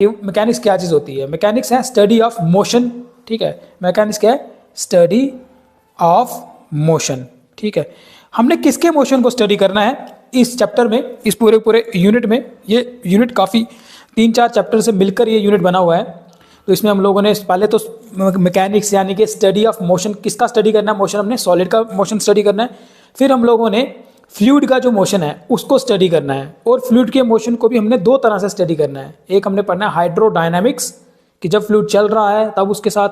Mechanics क्या चीज़ होती है? मैकेनिक्स है स्टडी ऑफ मोशन, ठीक है। मैकेनिक्स क्या है? स्टडी ऑफ मोशन, ठीक है। हमने किसके मोशन को स्टडी करना है इस चैप्टर में, इस पूरे यूनिट में। ये यूनिट काफ़ी 3-4 चैप्टर से मिलकर ये यूनिट बना हुआ है। तो इसमें हम लोगों ने पहले तो मैकेनिक्स यानी कि स्टडी ऑफ मोशन, किसका स्टडी करना है? मोशन, हमने सॉलिड का मोशन स्टडी करना है। फिर हम लोगों ने फ्लूइड का जो मोशन है उसको स्टडी करना है, और फ्लूइड के मोशन को भी हमने 2 तरह से स्टडी करना है। एक हमने पढ़ना है हाइड्रोडायनामिक्स, कि जब फ्लूइड चल रहा है तब उसके साथ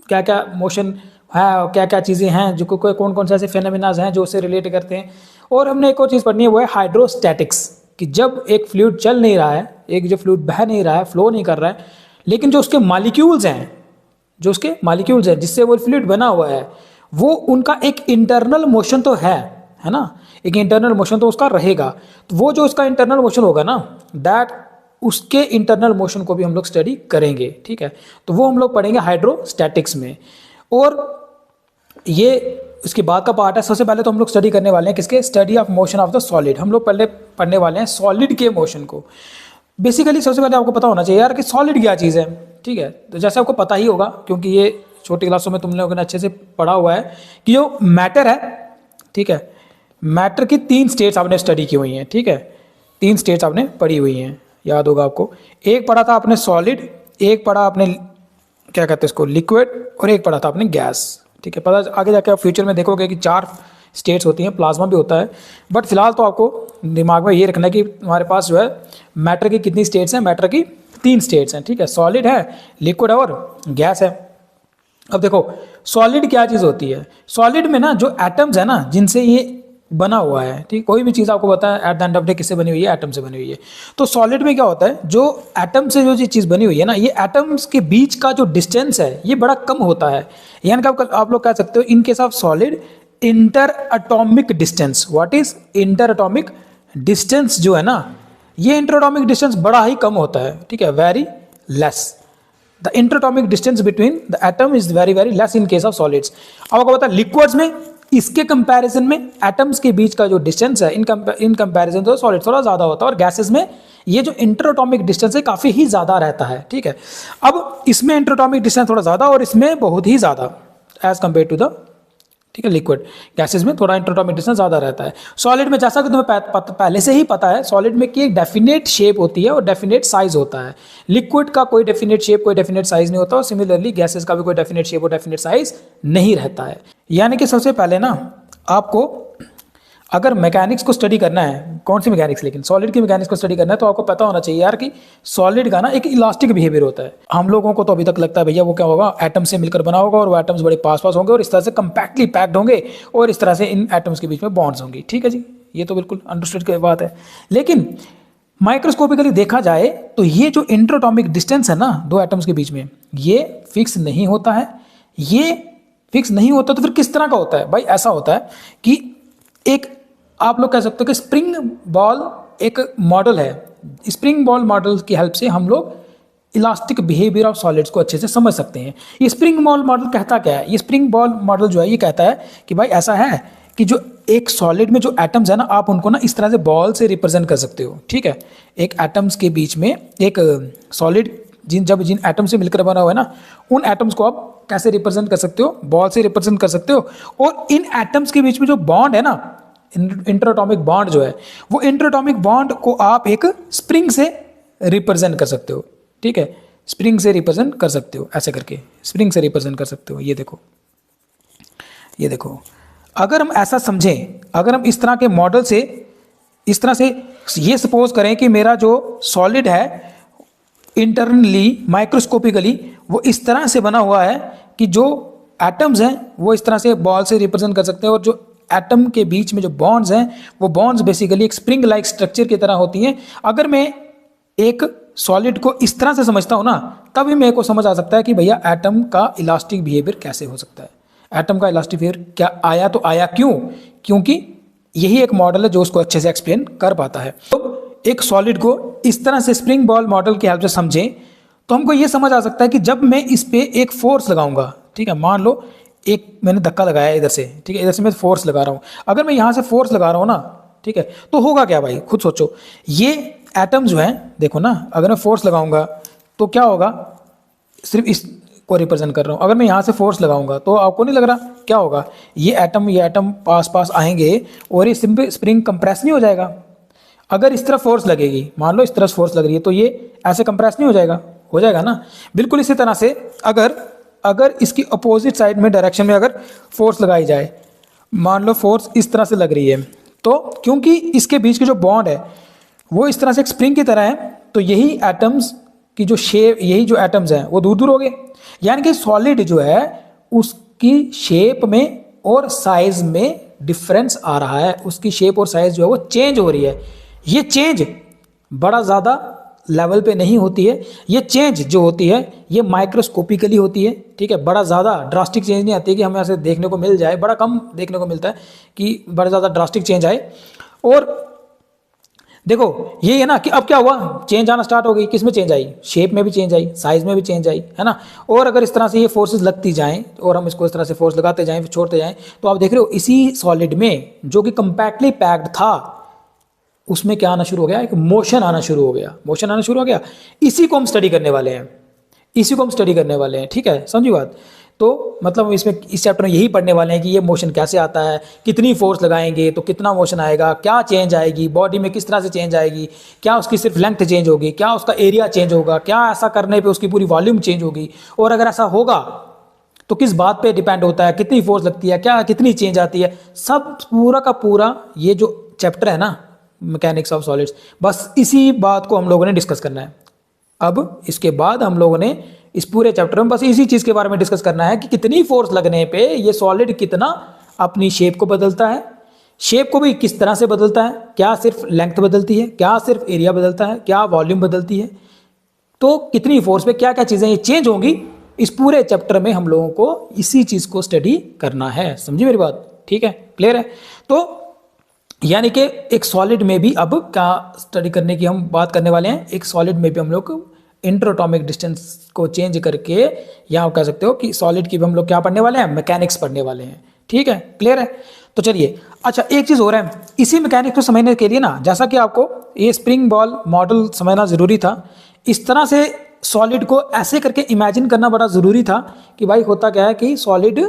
क्या क्या मोशन है, क्या क्या चीज़ें हैं, जो कौन कौन से ऐसे फेनोमेनाज हैं जो उससे रिलेट करते हैं। और हमने एक और चीज़ पढ़नी है, वो है हाइड्रोस्टैटिक्स, कि जब एक फ्लूइड चल नहीं रहा है, एक जो फ्लूइड बह नहीं रहा है, फ्लो नहीं कर रहा है, लेकिन जो उसके मॉलिक्यूल्स हैं, जिससे वो फ्लूइड बना हुआ है, वो उनका एक इंटरनल मोशन तो है ना, एक इंटरनल मोशन तो उसका रहेगा। तो वो जो उसका इंटरनल मोशन होगा ना, दैट उसके इंटरनल मोशन को भी हम लोग स्टडी करेंगे, ठीक है। तो वो हम लोग पढ़ेंगे हाइड्रोस्टैटिक्स में। और ये इसके बाद का पार्ट है। सबसे पहले तो हम लोग स्टडी करने वाले हैं किसके? Study of motion of the solid. हम लोग पहले पढ़ने वाले हैं सॉलिड के मोशन को। बेसिकली सबसे पहले आपको पता होना चाहिए यार कि सॉलिड क्या चीज़ है, ठीक है। तो जैसे आपको पता ही होगा, क्योंकि ये छोटी क्लासों में तुम लोगों ने अच्छे से पढ़ा हुआ है कि जो मैटर है, ठीक है, मैटर की 3 स्टेट्स आपने स्टडी की हुई हैं, ठीक है। 3 स्टेट्स आपने पढ़ी हुई हैं, याद होगा आपको। एक पढ़ा था आपने सॉलिड, एक पढ़ा आपने क्या कहते हैं इसको, लिक्विड, और एक पढ़ा था आपने गैस, ठीक है। पता आगे जाके आप फ्यूचर में देखोगे कि 4 स्टेट्स होती हैं, प्लाज्मा भी होता है। बट फिलहाल तो आपको दिमाग में ये रखना है कि हमारे पास जो है मैटर की कितनी स्टेट्स हैं? मैटर की 3 स्टेट्स हैं, ठीक है। सॉलिड है, लिक्विड है, और गैस है। अब देखो सॉलिड क्या चीज़ होती है। सॉलिड में ना जो एटम्स है ना, जिनसे ये बना हुआ है, ठीक, कोई भी चीज़ आपको पता है at the end of day किससे बनी हुई है? एटम से बनी हुई है। तो सॉलिड में क्या होता है, जो एटम से जो चीज़ बनी हुई है ना, ये एटम्स के बीच का जो डिस्टेंस है ये बड़ा कम होता है। यानी कि आप लोग कह सकते हो इन case of solid, inter atomic distance. What is inter atomic distance? जो है ना, ये इंटर एटॉमिक डिस्टेंस बड़ा ही कम होता है, ठीक है, very less. The interatomic distance between the atom is very very less in case of solids. अब आपको पता है लिक्विड्स में इसके कंपैरिजन में एटम्स के बीच का जो डिस्टेंस है इन कंपैरिजन तो सॉलिड थोड़ा ज़्यादा होता है, और गैसेस में ये जो इंटरएटॉमिक डिस्टेंस है काफ़ी ही ज़्यादा रहता है, ठीक है। अब इसमें इंटरएटॉमिक डिस्टेंस थोड़ा ज़्यादा और इसमें बहुत ही ज़्यादा एज कम्पेयर टू द, ठीक है, लिक्विड। गैसेस में थोड़ा इंटरएटॉमिक डिस्टेंस ज़्यादा रहता है। सॉलिड में जैसा कि तुम्हें पहले से ही पता है, सॉलिड में की एक डेफिनेट शेप होती है और डेफिनेट साइज होता है। लिक्विड का कोई डेफिनेट शेप, कोई डेफिनेट साइज नहीं होता, और सिमिलरली गैसेस का भी कोई डेफिनेट शेप और डेफिनेट साइज नहीं रहता है। यानी कि सबसे पहले ना आपको अगर मैकेनिक्स को स्टडी करना है, कौन सी मैकेनिक्स, लेकिन सॉलिड की मैकेनिक्स को स्टडी करना है, तो आपको पता होना चाहिए यार कि सॉलिड का ना एक इलास्टिक बिहेवियर होता है। हम लोगों को तो अभी तक लगता है भैया वो क्या होगा, एटम से मिलकर बना होगा, और वो एटम्स बड़े पास पास होंगे और इस तरह से कंपैक्टली पैक्ड होंगे, और इस तरह से इन एटम्स के बीच में बॉन्ड्स होंगी, ठीक है जी, ये तो बिल्कुल अंडरस्टूड की बात है। लेकिन माइक्रोस्कोपिकली देखा जाए तो ये जो इंटरएटॉमिक डिस्टेंस है ना 2 एटम्स के बीच में, ये फिक्स नहीं होता है। ये फिक्स नहीं होता तो फिर किस तरह का होता है भाई? ऐसा होता है कि एक, आप लोग कह सकते हो कि स्प्रिंग बॉल एक मॉडल है। स्प्रिंग बॉल मॉडल की हेल्प से हम लोग इलास्टिक बिहेवियर ऑफ सॉलिड्स को अच्छे से समझ सकते हैं। ये स्प्रिंग बॉल मॉडल कहता क्या है? ये स्प्रिंग बॉल मॉडल जो है ये कहता है कि भाई ऐसा है कि जो एक सॉलिड में जो एटम्स है ना, आप उनको ना इस तरह से बॉल से रिप्रेजेंट कर सकते हो, ठीक है। एक एटम्स के बीच में एक सॉलिड जिन एटम से मिलकर बना हुआ है ना, उन एटम्स को आप कैसे रिप्रेजेंट कर सकते हो? बॉल से रिप्रेजेंट कर सकते हो। और इन एटम्स के बीच में जो बॉन्ड है ना, इंटरएटॉमिक बॉन्ड जो है, वो इंटरएटॉमिक बॉन्ड को आप एक स्प्रिंग से रिप्रेजेंट कर सकते हो, ठीक है। स्प्रिंग से रिप्रेजेंट कर सकते हो, ऐसे करके स्प्रिंग से रिप्रेजेंट कर सकते हो। ये देखो, ये देखो, अगर हम ऐसा समझें, अगर हम इस तरह के मॉडल से, इस तरह से ये सपोज करें कि मेरा जो सॉलिड है इंटरनली माइक्रोस्कोपिकली वो इस तरह से बना हुआ है कि जो एटम्स हैं वो इस तरह से बॉल से रिप्रेजेंट कर सकते हैं, और जो एटम के बीच में जो बॉन्ड्स हैं वो बॉन्ड्स बेसिकली एक स्प्रिंग लाइक स्ट्रक्चर की तरह होती हैं। अगर मैं एक सॉलिड को इस तरह से समझता हूँ ना, तभी मेरे को समझ आ सकता है कि भैया एटम का इलास्टिक बिहेवियर कैसे हो सकता है। एटम का इलास्टिक बिहेवियर क्या आया तो आया क्यों? क्योंकि यही एक मॉडल है जो उसको अच्छे से एक्सप्लेन कर पाता है। तो एक सॉलिड को इस तरह से स्प्रिंग बॉल मॉडल की हेल्प से समझें तो हमको ये समझ आ सकता है कि जब मैं इस पे एक फोर्स लगाऊंगा, ठीक है, मान लो एक मैंने धक्का लगाया इधर से, ठीक है, इधर से मैं फोर्स लगा रहा हूँ, अगर मैं यहाँ से फोर्स लगा रहा हूँ ना, ठीक है, तो होगा क्या भाई? खुद सोचो, ये एटम जो है, देखो ना, अगर मैं फोर्स लगाऊंगा तो क्या होगा, सिर्फ इस को रिप्रेजेंट कर रहा हूँ। अगर मैं यहाँ से फोर्स लगाऊंगा तो आपको नहीं लग रहा क्या होगा, ये एटम पास पास आएंगे और ये स्प्रिंग कंप्रेस नहीं हो जाएगा। अगर इस तरफ फोर्स लगेगी, मान लो इस तरफ फोर्स लग रही है, तो ये ऐसे कंप्रेस नहीं हो जाएगा ना। बिल्कुल इसी तरह से अगर इसकी अपोजिट साइड में डायरेक्शन में अगर फोर्स लगाई जाए, मान लो फोर्स इस तरह से लग रही है, तो क्योंकि इसके बीच की जो बॉन्ड है वो इस तरह से एक स्प्रिंग की तरह है, तो यही एटम्स की जो शेप, यही जो एटम्स हैं वो दूर दूर हो गए। यानी कि सॉलिड जो है उसकी शेप में और साइज में डिफरेंस आ रहा है, उसकी शेप और साइज जो है वो चेंज हो रही है। ये चेंज बड़ा ज़्यादा लेवल पे नहीं होती है, ये चेंज जो होती है ये माइक्रोस्कोपिकली होती है, ठीक है। बड़ा ज़्यादा ड्रास्टिक चेंज नहीं आती है कि हमें ऐसे देखने को मिल जाए, बड़ा कम देखने को मिलता है कि बड़ा ज़्यादा ड्रास्टिक चेंज आए। और देखो ये है ना कि अब क्या हुआ, चेंज आना स्टार्ट हो गई। किस में चेंज आई, शेप में भी चेंज आई, साइज में भी चेंज आई, है ना। और अगर इस तरह से ये फोर्सेस लगती जाएं और हम इसको इस तरह से फोर्स लगाते जाएं, छोड़ते जाएं, तो आप देख रहे हो इसी सॉलिड में जो कि कंपैक्टली पैक्ड था उसमें क्या आना शुरू हो गया, एक मोशन आना शुरू हो गया, मोशन आना शुरू हो गया। इसी को हम स्टडी करने वाले हैं, इसी को हम स्टडी करने वाले हैं, ठीक है, समझी बात। तो मतलब इसमें इस चैप्टर में यही पढ़ने वाले हैं कि ये मोशन कैसे आता है, कितनी फोर्स लगाएंगे तो कितना मोशन आएगा, क्या चेंज आएगी बॉडी में, किस तरह से चेंज आएगी, क्या उसकी सिर्फ लेंथ चेंज होगी, क्या उसका एरिया चेंज होगा, क्या ऐसा करने पे उसकी पूरी वॉल्यूम चेंज होगी, और अगर ऐसा होगा तो किस बात पे डिपेंड होता है, कितनी फोर्स लगती है, क्या कितनी चेंज आती है, सब पूरा का पूरा ये जो चैप्टर है ना मैकेनिक्स ऑफ सॉलिड्स, बस इसी बात को हम लोगों ने डिस्कस करना है। अब इसके बाद हम लोगों ने इस पूरे चैप्टर में बस इसी चीज़ के बारे में डिस्कस करना है कि कितनी फोर्स लगने पे ये सॉलिड कितना अपनी शेप को बदलता है, शेप को भी किस तरह से बदलता है, क्या सिर्फ लेंथ बदलती है, क्या सिर्फ एरिया बदलता है, क्या वॉल्यूम बदलती है, तो कितनी फोर्स पे क्या क्या चीज़ें ये चेंज होंगी। इस पूरे चैप्टर में हम लोगों को इसी चीज़ को स्टडी करना है, समझी मेरी बात, ठीक है, क्लियर है। तो यानी कि एक सॉलिड में भी अब क्या स्टडी करने की हम बात करने वाले हैं, एक सॉलिड में भी हम लोग इंटरएटॉमिक डिस्टेंस को चेंज करके, या आप कह सकते हो कि सॉलिड की भी हम लोग क्या पढ़ने वाले हैं, मैकेनिक्स पढ़ने वाले हैं, ठीक है, क्लियर है। तो चलिए, अच्छा एक चीज़ हो रहा है इसी मैकेनिक्स को समझने के लिए ना, जैसा कि आपको ये स्प्रिंग बॉल मॉडल समझना ज़रूरी था, इस तरह से सॉलिड को ऐसे करके इमेजिन करना बड़ा ज़रूरी था कि भाई होता क्या है कि सॉलिड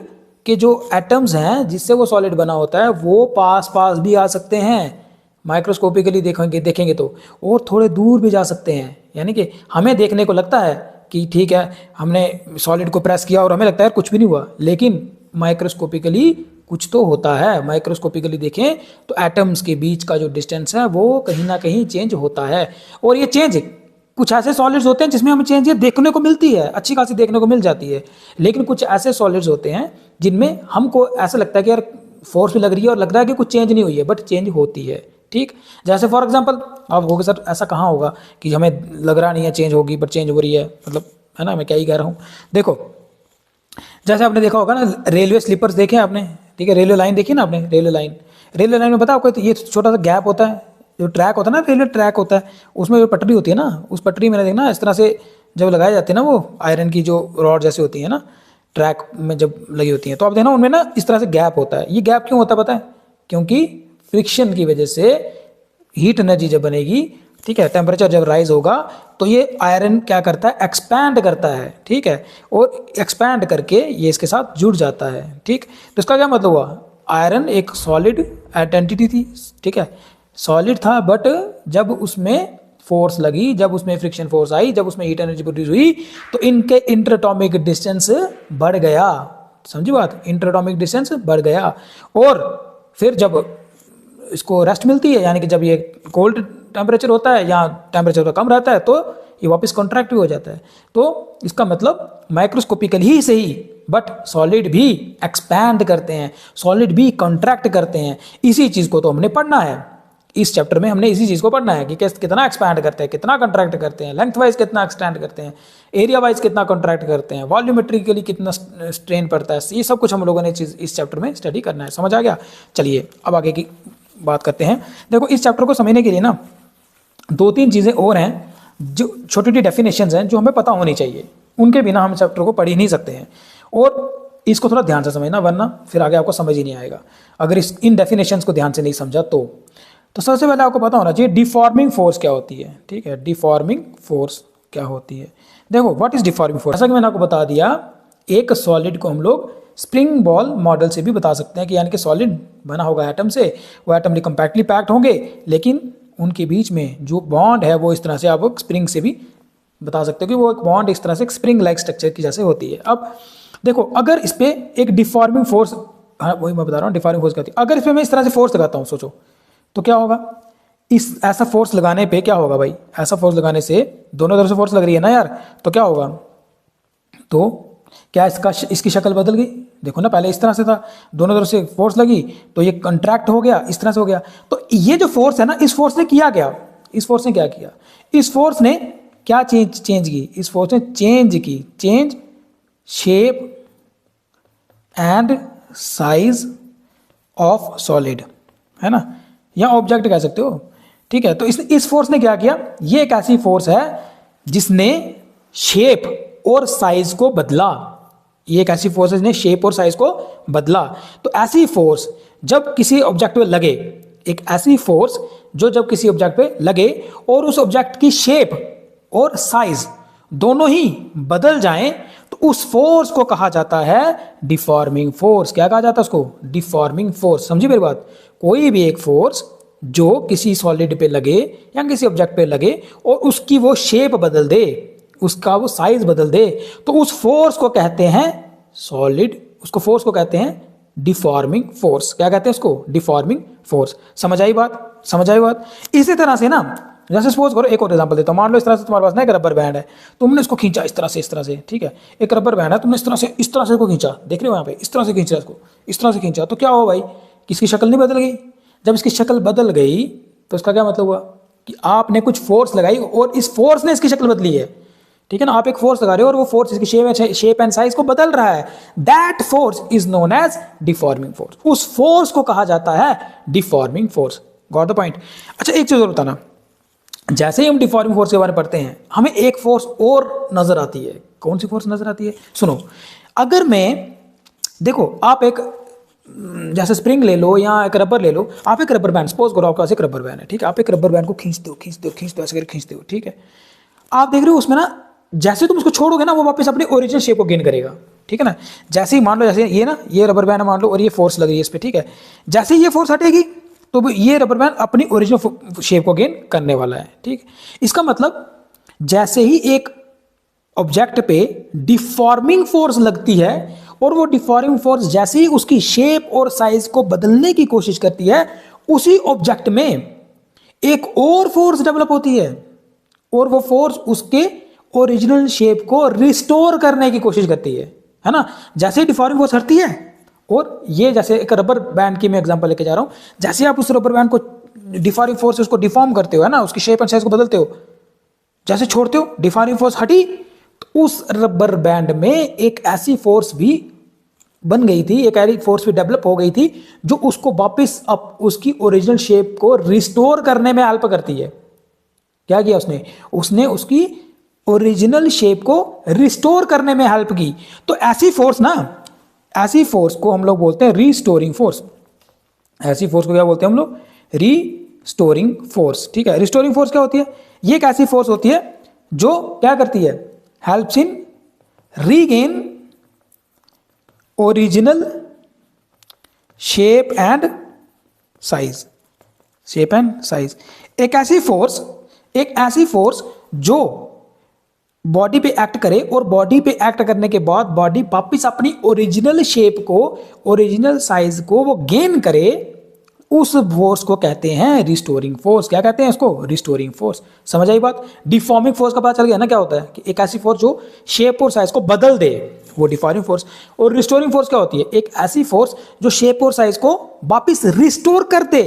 के जो एटम्स हैं जिससे वो सॉलिड बना होता है वो पास पास भी आ सकते हैं, माइक्रोस्कोपिकली देखेंगे तो, और थोड़े दूर भी जा सकते हैं। यानी कि हमें देखने को लगता है कि ठीक है हमने सॉलिड को प्रेस किया और हमें लगता है कुछ भी नहीं हुआ, लेकिन माइक्रोस्कोपिकली कुछ तो होता है। माइक्रोस्कोपिकली देखें तो एटम्स के बीच का जो डिस्टेंस है वो कहीं ना कहीं चेंज होता है, और ये चेंज कुछ ऐसे सॉलिड्स होते हैं जिसमें हमें चेंज देखने को मिलती है, अच्छी खासी देखने को मिल जाती है, लेकिन कुछ ऐसे सॉलिड्स होते हैं जिनमें हमको ऐसा लगता है कि यार फोर्स भी लग रही है और लग रहा है कि कुछ चेंज नहीं हुई है, बट चेंज होती है, ठीक। जैसे फॉर एग्जांपल आप होगा सर ऐसा कहाँ होगा कि हमें लग रहा नहीं है चेंज होगी बट चेंज हो रही है, मतलब है ना, मैं क्या ही कह रहा हूँ। देखो जैसे आपने देखा होगा ना, रेलवे स्लीपर्स देखे आपने, ठीक है, रेलवे लाइन देखी ना आपने, रेलवे लाइन में पता आपको ये छोटा सा गैप होता है, जो ट्रैक होता है ना, रेलवे ट्रैक होता है, उसमें जो पटरी होती है ना, उस पटरी में देखना इस तरह से जब लगाए जाते हैं ना, वो आयरन की जो रॉड जैसे होती है ना, ट्रैक में जब लगी होती हैं, तो आप देखना उनमें ना इस तरह से गैप होता है। ये गैप क्यों होता है पता है, क्योंकि फ्रिक्शन की वजह से हीट एनर्जी जब बनेगी, ठीक है, टेम्परेचर जब राइज होगा तो ये आयरन क्या करता है, एक्सपैंड करता है, ठीक है, और एक्सपैंड करके ये इसके साथ जुड़ जाता है, ठीक। तो इसका क्या मतलब हुआ, आयरन एक सॉलिड एंटिटी थी, ठीक है, सॉलिड था, बट जब उसमें फोर्स लगी, जब उसमें फ्रिक्शन फोर्स आई, जब उसमें हीट एनर्जी प्रोड्यूस हुई, तो इनके इंटरएटॉमिक डिस्टेंस बढ़ गया, समझी बात, इंटरएटॉमिक डिस्टेंस बढ़ गया। और फिर जब इसको रेस्ट मिलती है, यानी कि जब ये कोल्ड टेम्परेचर होता है या टेम्परेचर कम रहता है, तो ये वापस कॉन्ट्रैक्ट भी हो जाता है। तो इसका मतलब माइक्रोस्कोपिकल ही सही, बट सॉलिड भी एक्सपैंड करते हैं, सॉलिड भी कॉन्ट्रैक्ट करते हैं। इसी चीज़ को तो हमने पढ़ना है, इस चैप्टर में हमने इसी चीज़ को पढ़ना है कि कितना एक्सपैंड करते हैं, कितना कॉन्ट्रैक्ट करते हैं, लेंथ वाइज कितना एक्सटेंड करते हैं, एरिया वाइज कितना कॉन्ट्रैक्ट करते हैं, वॉल्यूमेट्रिकली कितना स्ट्रेन पड़ता है, ये सब कुछ हम लोगों ने चीज़ इस चैप्टर में स्टडी करना है। समझ आ गया। चलिए अब आगे की बात करते हैं। देखो इस चैप्टर को समझने के लिए ना 2-3 चीज़ें और हैं, जो छोटी छोटी डेफिनेशंस हैं जो हमें पता होनी चाहिए, उनके बिना हम चैप्टर को पढ़ ही नहीं सकते हैं, और इसको थोड़ा ध्यान से समझना, वरना फिर आगे आपको समझ ही नहीं आएगा अगर इन डेफिनेशंस को ध्यान से नहीं समझा तो सबसे पहले आपको पता होना चाहिए डिफॉर्मिंग फोर्स क्या होती है, ठीक है, डिफॉर्मिंग फोर्स क्या होती है। देखो व्हाट इज डिफॉर्मिंग फोर्स, जैसा कि मैंने आपको बता दिया, एक सॉलिड को हम लोग स्प्रिंग बॉल मॉडल से भी बता सकते हैं कि यानी कि सॉलिड बना होगा एटम से, वो एटम कंपैक्टली पैक्ड होंगे, लेकिन उनके बीच में जो बॉन्ड है वो इस तरह से आप स्प्रिंग से भी बता सकते हो कि वो एक बॉन्ड इस तरह से स्प्रिंग लाइक स्ट्रक्चर की जैसे होती है। अब देखो अगर इस पे एक डिफॉर्मिंग फोर्स, हाँ वही मैं बता रहा हूँ डिफॉर्मिंग फोर्स क्या होती है, अगर इस पे मैं इस तरह से फोर्स लगाता हूँ सोचो तो क्या होगा, इस ऐसा फोर्स लगाने पे क्या होगा भाई, ऐसा फोर्स लगाने से दोनों तरफ से फोर्स लग रही है ना यार, तो क्या होगा, तो क्या इसकी शक्ल बदल गई, देखो ना पहले इस तरह से था, दोनों तरफ से फोर्स लगी तो ये कंट्रैक्ट हो गया, इस तरह से हो गया। तो ये जो फोर्स है ना, इस फोर्स ने किया क्या, इस फोर्स ने क्या किया, इस फोर्स ने क्या चेंज की, इस फोर्स ने change shape and size of solid, है ना, या ऑब्जेक्ट कह सकते हो, ठीक है। तो इस फोर्स ने क्या किया, ये एक ऐसी फोर्स है जिसने शेप और साइज को बदला, ये एक ऐसी फोर्स है जिसने शेप और साइज को बदला। तो ऐसी फोर्स जब किसी ऑब्जेक्ट पे लगे, एक ऐसी फोर्स जो जब किसी ऑब्जेक्ट पे लगे और उस ऑब्जेक्ट की शेप और साइज दोनों ही बदल जाएं, तो उस फोर्स को कहा जाता है डिफॉर्मिंग फोर्स। क्या कहा जाता है उसको, डिफॉर्मिंग फोर्स। समझी मेरी बात, कोई भी एक फोर्स जो किसी सॉलिड पे लगे या किसी ऑब्जेक्ट पे लगे और उसकी वो शेप बदल दे, उसका वो साइज बदल दे, तो उस फोर्स को कहते हैं सॉलिड, उसको फोर्स को कहते हैं डिफॉर्मिंग फोर्स। क्या कहते हैं उसको, डिफॉर्मिंग फोर्स। समझ आई बात। इसी तरह से ना, जैसे सपोज करो, एक और एग्जांपल देता हूं, मान लो इस तरह से तुम्हारे पास ना एक रबर बैंड है, तुमने इसको खींचा इस तरह से, ठीक है, एक रबर बैंड है, तुमने इस तरह से इसको खींचा, देख रहे हो यहाँ पे, इस तरह से खींचा इसको, इस तरह से खींचा, तो क्या हुआ भाई, किसकी शक्ल नहीं बदल गई। जब इसकी शक्ल बदल गई तो इसका क्या मतलब हुआ कि आपने कुछ फोर्स लगाई और इस फोर्स ने इसकी शक्ल बदली है, ठीक है ना। आप एक फोर्स लगा रहे हो और वो फोर्स इसकी शेप एंड साइज को बदल रहा है, that force is known as deforming force. उस फोर्स को कहा जाता है deforming force. Got the point. अच्छा एक चीज और बताना, जैसे ही हम डिफॉर्मिंग फोर्स के बारे में पढ़ते हैं, हमें एक फोर्स और नजर आती है। कौन सी फोर्स नजर आती है, सुनो। अगर मैं, देखो आप एक जैसे स्प्रिंग ले लो या एक रबर ले लो, आप एक रबर बैंड, सपोज करो आपके पास एक रबर बैंड है, ठीक है, आप एक रबर बैंड को खींचते हो ऐसे करके खींचते हो, ठीक है, आप देख रहे हो उसमें ना, जैसे तुम उसको छोड़ोगे ना, वो वापस अपनी ओरिजिनल शेप को गेन करेगा, ठीक है ना। जैसे ही मान लो, जैसे ये ना, ये रबर बैंड मान लो और ये फोर्स लग रही है इस पर, ठीक है, जैसे ही ये फोर्स हटेगी तो ये रबर बैंड अपनी ओरिजिनल शेप को गेन करने वाला है, ठीक। इसका मतलब जैसे ही एक ऑब्जेक्ट पे डिफॉर्मिंग फोर्स लगती है और वो डिफॉर्मिंग फोर्स जैसे ही उसकी शेप और साइज को बदलने की कोशिश करती है, उसी ऑब्जेक्ट में एक और फोर्स डेवलप होती है और वो फोर्स उसके ओरिजिनल शेप को रिस्टोर करने की कोशिश करती है ना। जैसे ही डिफॉर्मिंग फोर्स हटती है, और ये जैसे एक रबर बैंड की मैं एग्जांपल लेके जा रहा हूं, जैसे आप उस रबर बैंड को डिफॉर्मिंग फोर्स से उसको डिफॉर्म करते हो, है ना, उसकी शेप एंड साइज को बदलते हो, जैसे छोड़ते हो, डिफॉर्मिंग फोर्स हटी, तो उस रबर बैंड में एक ऐसी फोर्स भी बन गई थी, एक ऐसी फोर्स भी डेवलप हो गई थी जो उसको वापस उसकी ओरिजिनल शेप को रिस्टोर करने में हेल्प करती है। क्या किया उसने उसकी ओरिजिनल शेप को रिस्टोर करने में हेल्प की। तो ऐसी फोर्स ना, ऐसी फोर्स को हम लोग बोलते हैं रिस्टोरिंग फोर्स। ऐसी फोर्स को क्या बोलते हैं हम लोग, रिस्टोरिंग फोर्स, ठीक है। रिस्टोरिंग फोर्स क्या होती है, ये एक ऐसी फोर्स होती है जो क्या करती है, helps in regain original shape and size, एक ऐसी फोर्स जो बॉडी पे एक्ट करे और बॉडी पे एक्ट करने के बाद बॉडी वापिस अपनी ओरिजिनल शेप को, ओरिजिनल साइज को वो गेन करे, उस फोर्स को कहते हैं रिस्टोरिंग फोर्स। क्या कहते हैं इसको, रिस्टोरिंग फोर्स। समझ आई बात। डिफॉर्मिंग फोर्स का पता चल गया ना क्या होता है, कि एक ऐसी फोर्स जो शेप और साइज को बदल दे, वो डिफॉर्मिंग फोर्स। और रिस्टोरिंग फोर्स क्या होती है, एक ऐसी फोर्स जो शेप और साइज को वापिस रिस्टोर कर दे,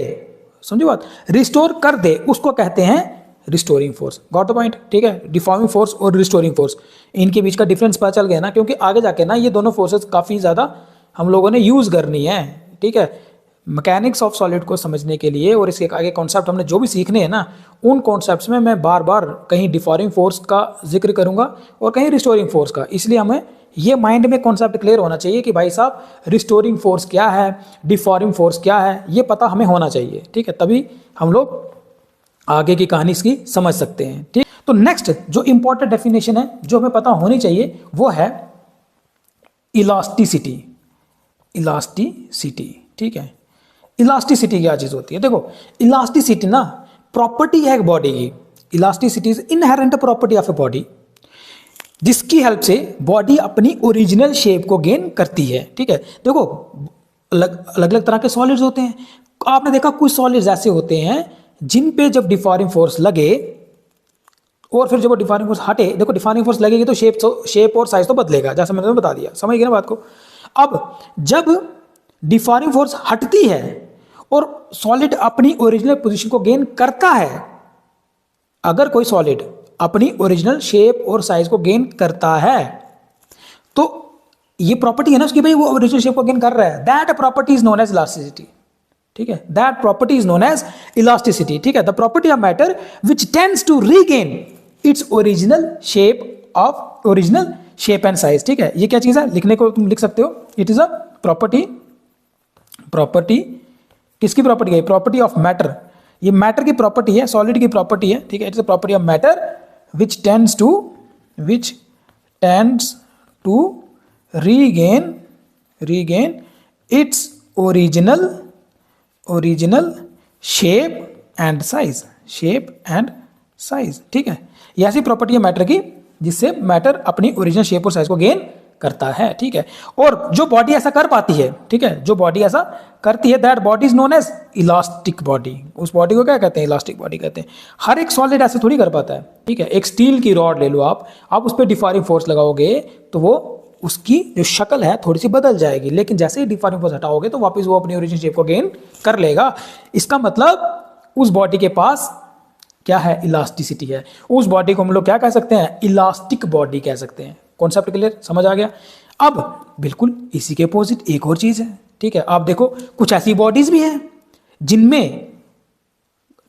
समझी बात, रिस्टोर कर दे, उसको कहते हैं restoring force. Got the point, ठीक है। डिफॉर्मिंग फोर्स और रिस्टोरिंग फोर्स, इनके बीच का डिफरेंस पता चल गया ना, क्योंकि आगे जाके ना ये दोनों फोर्सेस काफ़ी ज़्यादा हम लोगों ने यूज़ करनी है, ठीक है, मैकेनिक्स ऑफ सॉलिड को समझने के लिए। और इसके आगे कॉन्सेप्ट हमने जो भी सीखने हैं ना, उन कॉन्सेप्ट्स में मैं बार बार कहीं डिफॉर्मिंग फोर्स का जिक्र करूंगा और कहीं रिस्टोरिंग फोर्स का। इसलिए हमें ये माइंड में कॉन्सेप्ट क्लियर होना चाहिए कि भाई साहब रिस्टोरिंग फोर्स क्या है, डिफॉर्मिंग फोर्स क्या है, ये पता हमें होना चाहिए, ठीक है। तभी हम लोग आगे की कहानी इसकी समझ सकते हैं। ठीक, तो नेक्स्ट जो इंपॉर्टेंट डेफिनेशन है जो हमें पता होनी चाहिए वो है इलास्टिसिटी। इलास्टिसिटी, ठीक है, इलास्टिसिटी क्या चीज होती है? देखो, इलास्टिसिटी ना प्रॉपर्टी है एक बॉडी की। Elasticity is inherent property of a body, जिसकी हेल्प से बॉडी अपनी ओरिजिनल शेप को गेन करती है। ठीक है, देखो अलग अलग तरह के सॉलिड्स होते हैं। आपने देखा कुछ सॉलिड्स ऐसे होते हैं जिन पे जब डिफॉर्मिंग फोर्स लगे और फिर जब डिफॉर्मिंग फोर्स हटे, देखो डिफॉर्मिंग फोर्स लगेगी तो शेप और साइज तो बदलेगा, जैसे मैंने तुम्हें बता दिया, समझ गए ना बात को। अब जब डिफॉर्मिंग फोर्स हटती है और सॉलिड अपनी ओरिजिनल पोजीशन को गेन करता है, अगर कोई सॉलिड अपनी ओरिजिनल शेप और साइज को गेन करता है तो ये प्रॉपर्टी है ना उसकी, भाई वो ओरिजिनल शेप को गेन कर रहा है, that property is known as elasticity. ठीक है, that property is known as elasticity. ठीक है, the property of matter which tends to regain its original shape and size. ठीक है, ये क्या चीज है, लिखने को तुम लिख सकते हो, इट इज अ प्रॉपर्टी किसकी प्रॉपर्टी है? Property of matter. ये मैटर की प्रॉपर्टी है, सॉलिड की प्रॉपर्टी है। ठीक है, it is a property of matter which tends to regain its original shape and size. ठीक है, ये ऐसी प्रॉपर्टी है मैटर की जिससे मैटर अपनी ओरिजिनल शेप और साइज को गेन करता है। ठीक है, और जो बॉडी ऐसा कर पाती है, ठीक है, जो बॉडी ऐसा करती है, that body is known as elastic body. उस बॉडी को क्या कहते हैं? इलास्टिक बॉडी कहते हैं। हर एक सॉलिड ऐसे थोड़ी कर पाता है। ठीक है, एक स्टील की रॉड ले लो आप उस पर डिफॉर्मिंग फोर्स लगाओगे तो वो उसकी जो शक्ल है थोड़ी सी बदल जाएगी, लेकिन जैसे ही डिफॉर्मिंग फोर्स हटाओगे तो वापस वो अपनी ओरिजिनल शेप को गेन कर लेगा। इसका मतलब उस बॉडी के पास क्या है? इलास्टिसिटी है। उस बॉडी को हम लोग क्या कह सकते हैं? इलास्टिक बॉडी कह सकते हैं। कॉन्सेप्ट क्लियर, समझ आ गया? अब बिल्कुल इसी के अपोजिट एक और चीज है। ठीक है, आप देखो कुछ ऐसी बॉडीज भी हैं जिनमें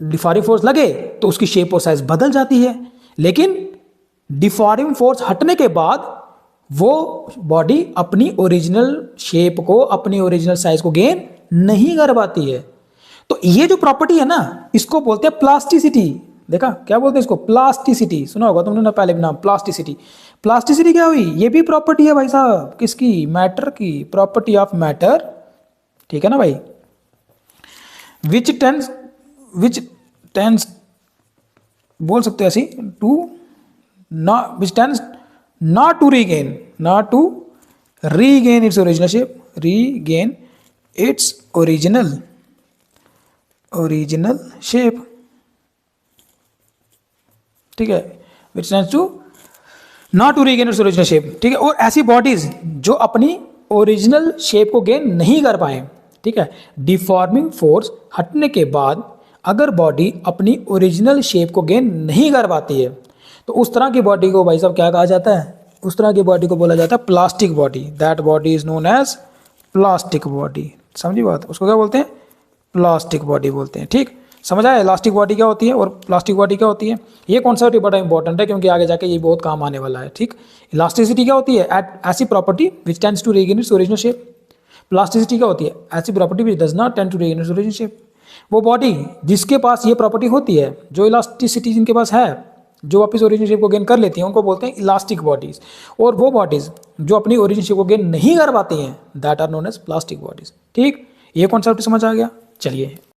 डिफॉर्मिंग फोर्स लगे तो उसकी शेप और साइज बदल जाती है, लेकिन डिफॉर्मिंग फोर्स हटने के बाद वो बॉडी अपनी ओरिजिनल शेप को, अपनी ओरिजिनल साइज को गेन नहीं कर पाती है। तो ये जो प्रॉपर्टी है ना, इसको बोलते हैं प्लास्टिसिटी। देखा, क्या बोलते हैं इसको? प्लास्टिसिटी। सुना होगा तुमने ना पहले भी नाम, प्लास्टिसिटी। प्लास्टिसिटी क्या हुई? ये भी प्रॉपर्टी है भाई साहब, किसकी? मैटर की, प्रॉपर्टी ऑफ मैटर। ठीक है ना भाई, विच टेंस बोल सकते हो ऐसी, which tends not to regain its original shape, regain its original shape. ठीक है, which tends to not to regain its original shape. ठीक है, और ऐसी बॉडीज जो अपनी ओरिजिनल शेप को गेन नहीं कर पाए, ठीक है, डिफॉर्मिंग फोर्स हटने के बाद अगर बॉडी अपनी ओरिजिनल शेप को गेन नहीं कर पाती है तो उस तरह की बॉडी को भाई साहब क्या कहा जाता है? उस तरह की बॉडी को बोला जाता है plastic body. That body is known as plastic body. समझी बात? उसको क्या बोलते हैं? प्लास्टिक बॉडी बोलते हैं। ठीक, समझ आया इलास्टिक बॉडी क्या होती है और प्लास्टिक बॉडी क्या होती है? ये कॉन्सेप्ट बड़ा इंपॉर्टेंट है क्योंकि आगे जाके ये बहुत काम आने वाला है। ठीक, इलास्टिसिटी क्या होती है? ऐसी property which tends to regain its original shape. Plasticity क्या होती है? ऐसी property which does not tend to regain its original shape. वो बॉडी जिसके पास ये प्रॉपर्टी होती है, जो इलास्टिसिटी जिनके पास है, जो वापस ओरिजिनल शेप को गेन कर लेती हैं, उनको बोलते हैं इलास्टिक बॉडीज। और वो बॉडीज जो अपनी ओरिजिनल शेप को गेन नहीं कर पाती हैं, that are known as plastic bodies. ठीक, ये कॉन्सेप्ट समझ आ गया? चलिए